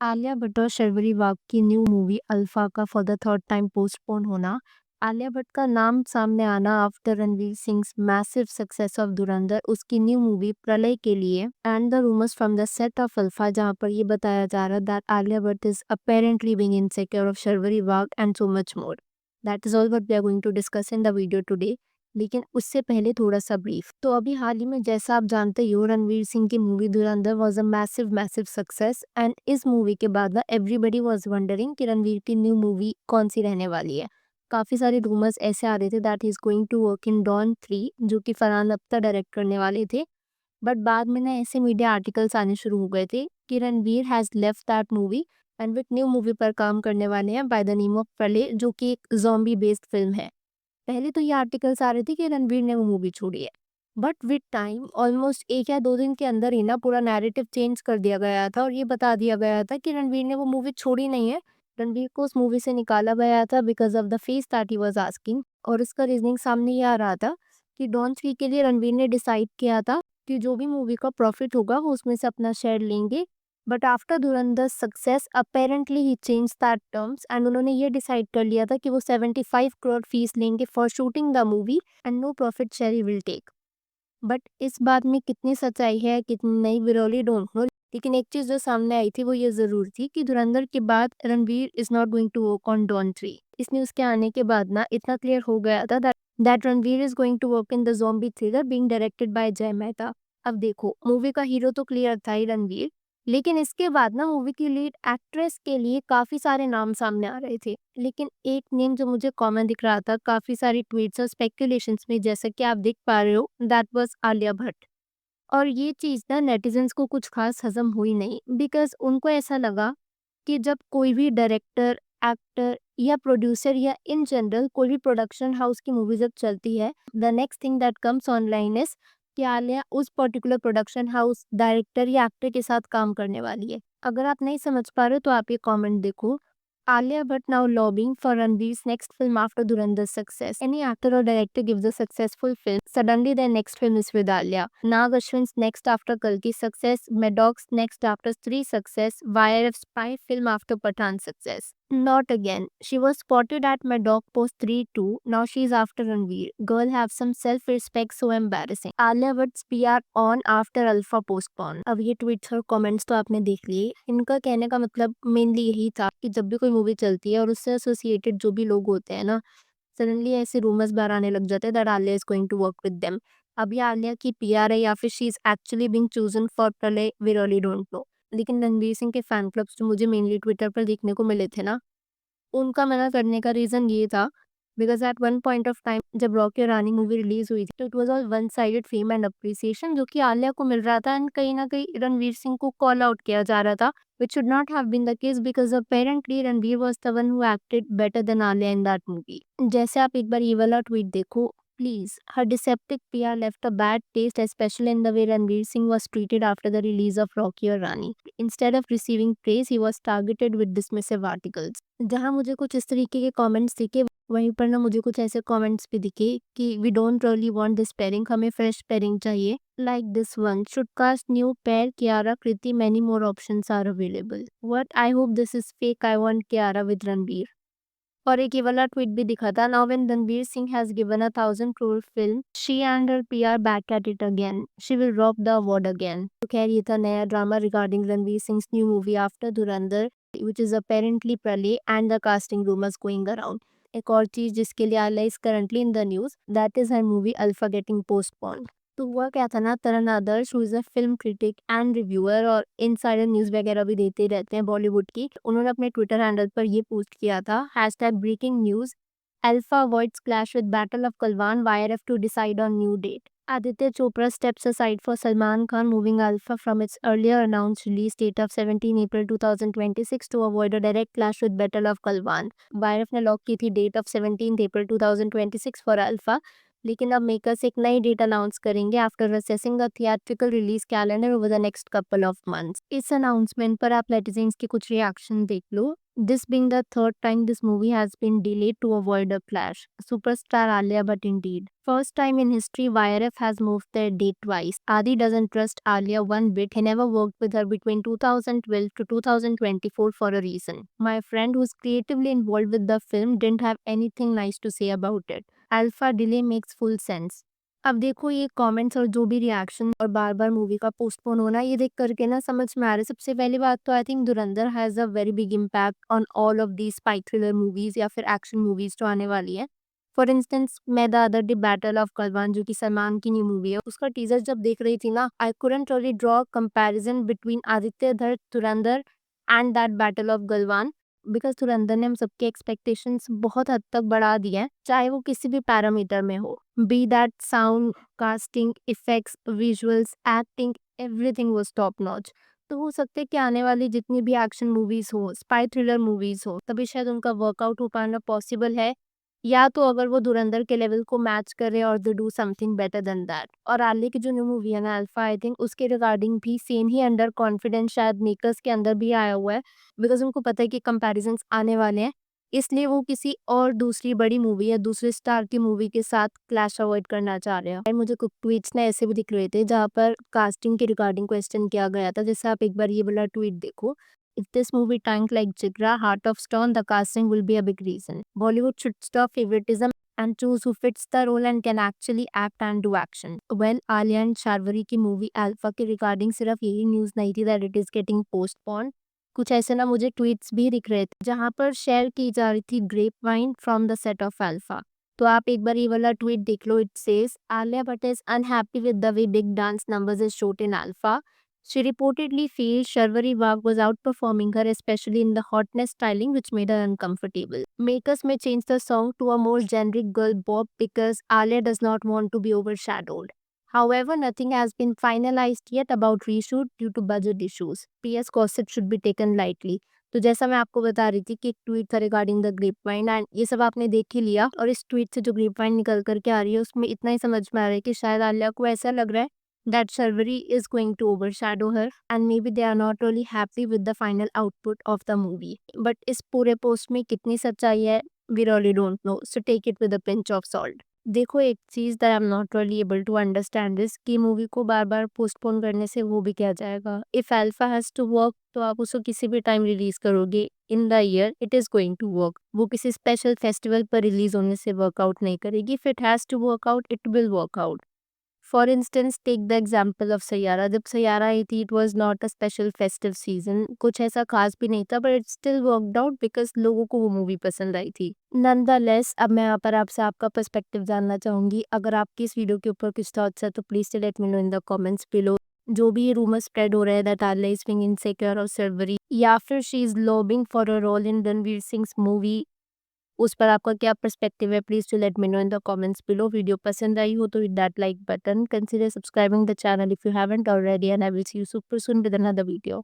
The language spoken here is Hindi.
आलिया भट्ट और शर्वरी बाग की न्यू मूवी अल्फा का for the third time postpone होना। आलिया भट्ट का नाम सामने आना after Ranveer Singh massive success of Dhurandhar उसकी न्यू मूवी प्रलय के लिए and the rumours from the set of Alpha जहां पर ये बताया जा रहा that Alia Bhatt is apparently being insecure of Sharvari बाग and so much more. That is all what we are going to discuss in the video today. लेकिन उससे पहले थोड़ा सा ब्रीफ। तो अभी हाल ही में जैसा आप जानते ही हो रणवीर सिंह की movie Dhurandhar was a massive massive success and इस मूवी के बाद ना एवरीबडी वाज वंडरिंग कि रणवीर की न्यू मूवी कौन सी रहने वाली है। काफ़ी सारे रूमर्स ऐसे आ रहे थे that he is going to work in Don 3 जो कि फरहान अख्तर डायरेक्ट करने वाले थे। बट बाद में ना ऐसे मीडिया आर्टिकल्स आने शुरू हो गए थे कि Ranveer has left that movie and with new movie पर काम करने वाले हैं बाय द नेम ऑफ प्रलय जो कि एक जॉम्बी बेस्ड फिल्म है। पहले तो ये आर्टिकल्स आ रहे थे कि रणवीर ने वो मूवी छोड़ी है। बट विद टाइम ऑलमोस्ट 1 या 2 दिन के अंदर ही ना पूरा नैरेटिव चेंज कर दिया गया था और ये बता दिया गया था कि रणवीर ने वो मूवी छोड़ी नहीं है। रणवीर को उस मूवी से निकाला गया था because of the fees that he was asking और इसका रीज़निंग सामने ये आ रहा था कि डॉन 3 के लिए रणवीर ने डिसाइड किया था कि जो भी मूवी का प्रॉफिट होगा वो उसमें से अपना शेयर लेंगे। But after Dhurandhar success apparently he change that terms and उन्होंने ये डिसाइड कर लिया था कि वो 75 करोड़ फीस लेंगे for shooting the movie and no profit share he will take. But इस बात में कितनी सच्चाई है कितनी नहीं वी रियली डोंट नो। लेकिन एक चीज जो सामने आई थी वो ये जरूर थी कि धुरंधर के बाद Ranveer is not going to work on Don 3। इस न्यूज के आने के बाद ना इतना क्लियर हो गया था that Ranveer is going to work in the zombie thriller being directed by Jay Mehta. अब देखो मूवी का हीरो तो क्लियर था ही रणवीर, लेकिन इसके बाद ना मूवी की लीड एक्ट्रेस के लिए काफी सारे नाम सामने आ रहे थे। लेकिन एक नेम जो मुझे कॉमन दिख रहा था काफी सारी ट्वीट्स और स्पेकुलेशंस में जैसा कि आप देख पा रहे हो दैट वाज आलिया भट्ट। और ये चीज़ ना नेटिजन्स को कुछ खास हजम हुई नहीं बिकॉज उनको ऐसा लगा कि जब कोई भी डायरेक्टर, एक्टर या प्रोड्यूसर या इन जनरल कोई भी प्रोडक्शन हाउस की मूवी जब चलती है the next thing that comes online is कि आलिया उस पर्टिकुलर प्रोडक्शन हाउस डायरेक्टर या एक्टर के साथ काम करने वाली है। अगर आप नहीं समझ पा रहे हो तो आप ये कमेंट देखो। Alia Bhatt now lobbying for Ranveer's next film after Dhurandhar's success. Any actor or director gives a successful film, suddenly their next film is with Alia. Nag Ashwin's next after Kalki's success, Madoc's next after Stree success, YRF's spy film after Pathan success. Not again. She was spotted at Madoc post 3 2. Now she's after Ranveer. Girl have some self-respect, so embarrassing. Alia Bhatt's PR on after Alpha postpone. अब ये ट्वीट्स और कमेंट्स तो आपने देख लिए। इनका कहने का मतलब मेनली यही था कि जब भी कोई मूवी चलती है और उससे एसोसिएटेड जो भी लोग होते हैं ना, सडनली ऐसे रूमर्स बाहर आने लग जाते हैं that Alia is going to work with them. अब ये आलिया की पीआर है या फिर she is actually being chosen for Pralay we really don't know. लेकिन रणवीर सिंह के फैन क्लब्स जो मुझे मेनली ट्विटर पर देखने को मिले थे ना, उनका मना करने का रीज़न ये था because at one point of time जब रॉकी और रानी मूवी रिलीज़ हुई थी तो it was all one sided fame and appreciation जो कि आलिया को मिल रहा था एंड कहीं न कहीं रणवीर सिंह को कॉल आउट किया जा रहा था which should not have been the case because apparently Ranveer was the one who acted better than Alia in that movie. जैसे आप एक बार ये वाला ट्वीट देखो please. Her deceptive PR left a bad taste especially in the way Ranveer Singh was treated after the release of Rocky और रानी। Instead of receiving praise, he was targeted with dismissive articles। जहाँ मुझे कुछ इस तरीके के कमेंट्स दिखे वहीं पर ना मुझे कुछ ऐसे कमेंट्स भी दिखे कि we don't really want this pairing, हमें फ्रेश पेयरिंग चाहिए like this one should cast new pair Kiara Kriti many more options are available. What I hope this is fake, I want Kiara with Ranbir. और एक ये वाला ट्वीट भी दिखा था now when Ranbir Singh has given a 1000 crore film she and her PR back at it again she will drop the award again. तो खैर ये था नया drama regarding Ranbir Singh new movie after Dhurandhar which is apparently Pralay and the casting rumors going around। एक और चीज जिसके लिए Alia is currently in the news that is her movie Alpha getting postponed। तो हुआ क्या था ना Taran Adarsh who is a film critic and reviewer और इनसाइडर न्यूज वगैरह भी देते रहते हैं बॉलीवुड की, उन्होंने अपने ट्विटर हैंडल पर ये पोस्ट किया था hashtag breaking news Alpha avoids clash with Battle of Kalwan, YRF to decide on new date। Aditya Chopra steps aside for Salman Khan, moving Alpha from its earlier announced release date of 17 April 2026 to avoid a direct clash with Battle of Kalwan। YRF ने लॉक की थी date of 17 April 2026 for Alpha, लेकिन अब मेकर्स एक नई डेट अनाउंस करेंगे after assessing the theatrical release calendar over the next couple of months. इस अनाउंसमेंट पर आप नेटिजन्स के कुछ रिएक्शन देख लो। This being the third time this movie has been delayed to avoid a clash. Superstar Alia, but indeed. First time in history, YRF has moved their date twice. Adi doesn't trust Alia one bit. He never worked with her between 2012 to 2024 for a reason. My friend who's creatively involved with the film didn't have anything nice to say about it. Alpha delay makes full sense. अब देखो ये कमेंट्स और जो भी रिएक्शन और बार-बार मूवी का पोस्टपोन होना ये देख करके ना समझ में आ रहा है। सबसे पहली बात तो I think Dhurandhar has a very big impact on all of these spy thriller movies या फिर एक्शन मूवीज़ जो आने वाली है। फॉर इंस्टेंस मैं the other day battle of Galwan जो कि सलमान की न्यू मूवी है, उसका टीज़र जब देख रही थी ना, I couldn't really draw comparison between Aditya धर धुरंधर and that battle of Galwan. Because धुरंधर ने हम सबके एक्सपेक्टेशंस बहुत हद तक बढ़ा दिए हैं, चाहे वो किसी भी पैरामीटर में हो। Be that sound, casting, effects, visuals, acting, everything was top notch. तो हो सकता है कि आने वाली जितनी भी एक्शन मूवीज़ हो, स्पाई थ्रिलर मूवीज़ हो, तभी शायद उनका वर्कआउट हो पाना पॉसिबल है, या तो अगर वो धुरंधर के लेवल को मैच करे और they do something better than that. और आलिया की जो न्यू मूवी है ना अल्फा, आई थिंक उसके रिगार्डिंग भी सेम ही अंडर कॉन्फिडेंस शायद मेकर्स के अंदर भी आया हुआ है, बिकॉज़ उनको पता है कि कंपैरिजंस आने वाले हैं। इसलिए वो किसी और दूसरी बड़ी मूवी या दूसरे स्टार की मूवी के साथ क्लैश अवॉइड करना चाह रहे हैं। एंड मुझे कुछ ट्वीट्स ना ऐसे भी दिख रहे थे जहाँ पर कास्टिंग के रिगार्डिंग क्वेश्चन किया गया था। जैसे आप एक बार ये वाला ट्वीट देखो, if this movie tanked like Jigra, Heart of Stone, the casting will be a big reason. Bollywood should stop favoritism and choose who fits the role and can actually act and do action. Well, Alia and Sharvari की मूवी अल्फा के रिगार्डिंग सिर्फ यही न्यूज़ नहीं थी that it is getting postponed. कुछ ऐसे ना मुझे ट्वीट्स भी दिख रहे थे जहाँ पर शेयर की जा रही थी grapevine from the set of Alpha. तो आप एक बार ये वाला ट्वीट देख लो। It says Alia Bhatt is unhappy with the way big dance numbers is shot in Alpha. She reportedly feels Sharvari Wagh was outperforming her, especially in the hotness styling, which made her uncomfortable. Makers may change the song to a more generic girl bop because Alia does not want to be overshadowed. However, nothing has been finalized yet about reshoot due to budget issues. PS gossip should be taken lightly. तो जैसा मैं आपको बता रही थी कि एक ट्वीट था regarding the grape wine and ये सब आपने देख ही लिया, और इस ट्वीट से जो ग्रेप वाइन निकल करके आ रही है उसमें इतना ही समझ में आ रहा है कि शायद आलिया को ऐसा लग रहा है that Sharvari is going to overshadow her and maybe they are not really happy with the final output of the movie. But इस पूरे पोस्ट में कितनी सच्चाई है we really don't know, so take it with a pinch of salt. देखो एक चीज़ that I am not really able to understand is कि मूवी को बार बार पोस्टपोन करने से वो भी क्या जाएगा। If alpha has to work तो आप उसको किसी भी टाइम रिलीज करोगे in the year, it is going to work. वो किसी स्पेशल फेस्टिवल पर रिलीज होने से वर्कआउट नहीं करेगी। If it has to work out it will work out. For instance take the example of Saiyaara. जब सैयारा आई थी it was not a special festive season, कुछ ऐसा खास भी नहीं था, but it still worked out because लोगों को वो मूवी पसंद आई थी। नॉनदलेस अब मैं यहाँ पर आपसे आपका पर्सपेक्टिव जानना चाहूंगी। अगर आपकी इस वीडियो के ऊपर कुछ थॉट्स है तो please let me know in the comments below. जो भी रूमर स्प्रेड हो रहा है that Alia is being insecure और सर्वरी या फिर she is lobbying for a role in Ranveer Singh movie, उस पर आपका क्या पर्सपेक्टिव है? Please to let me know in the comments below. Video पसंद आई हो तो hit that like button, consider subscribing the channel if you haven't already, and I will see you super soon with another video.